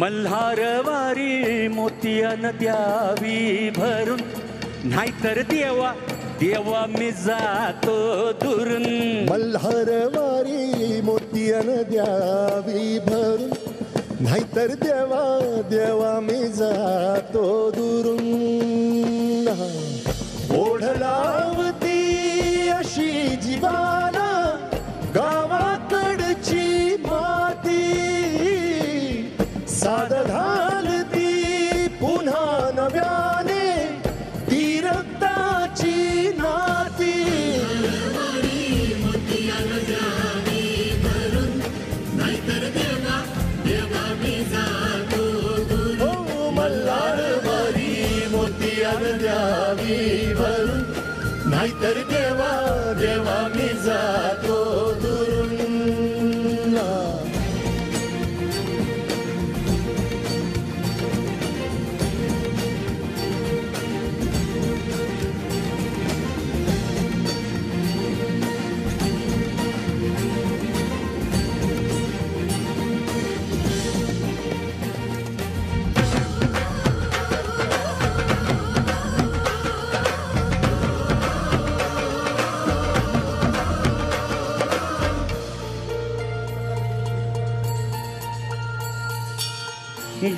मल्हारवारी मोतियान द्यावी भरून, नाहीतर देवा देवा मी जातो दुरून. मल्हारवारी मोतियान द्यावी भरून, नाहीतर देवा देवा मी जातो दुरून. ओढ लावती अशी जीवाना गावाकडची माती, साद घालती पुन्हा नव्याने ती रक्ताची नाती. मल्हारवारी मोतियान द्यावी भरून, नाहीतर देवा देवा मी जातो दुरून.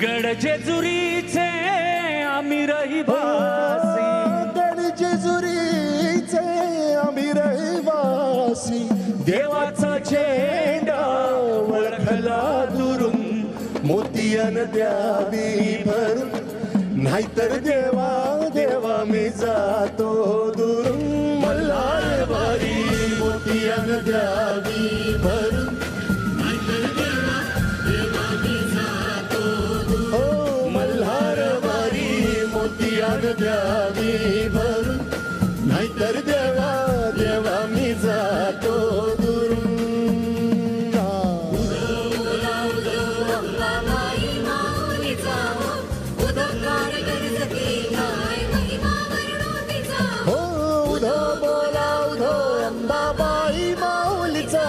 गड जेजुरीचे आम्ही रहिवासी, गड जेजुरीचे आम्ही रहिवासी. देवाचा झेंडा वळखला दुरून, मोतियान द्यावी भरून, नाहीतर देवा देवा मी जातो दुरून. मल्हारवारी मोतियान द्यावी भरून, द्यावी भरून, नाहीतर देवा देवा मी जातो दुरून. हो उधो बोला उधो अंबाबाई माऊलीचा.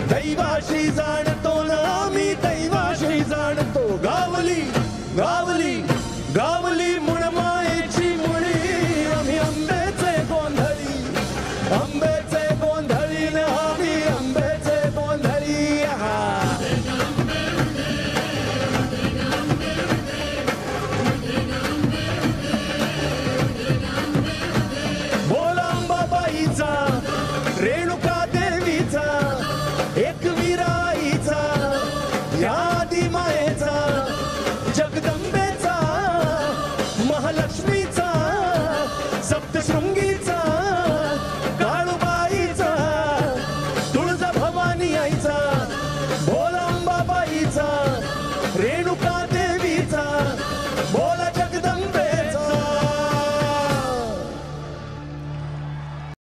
दैवाशी जाणतो ना मी दैवाशी जाणतो. गावली गावली गावली मुळमायेची मुळी आम्ही आंब्याचे गोंधळी. आंब्याचे गोंधळी ना आम्ही आंब्याचे गोंधळी. रेणुका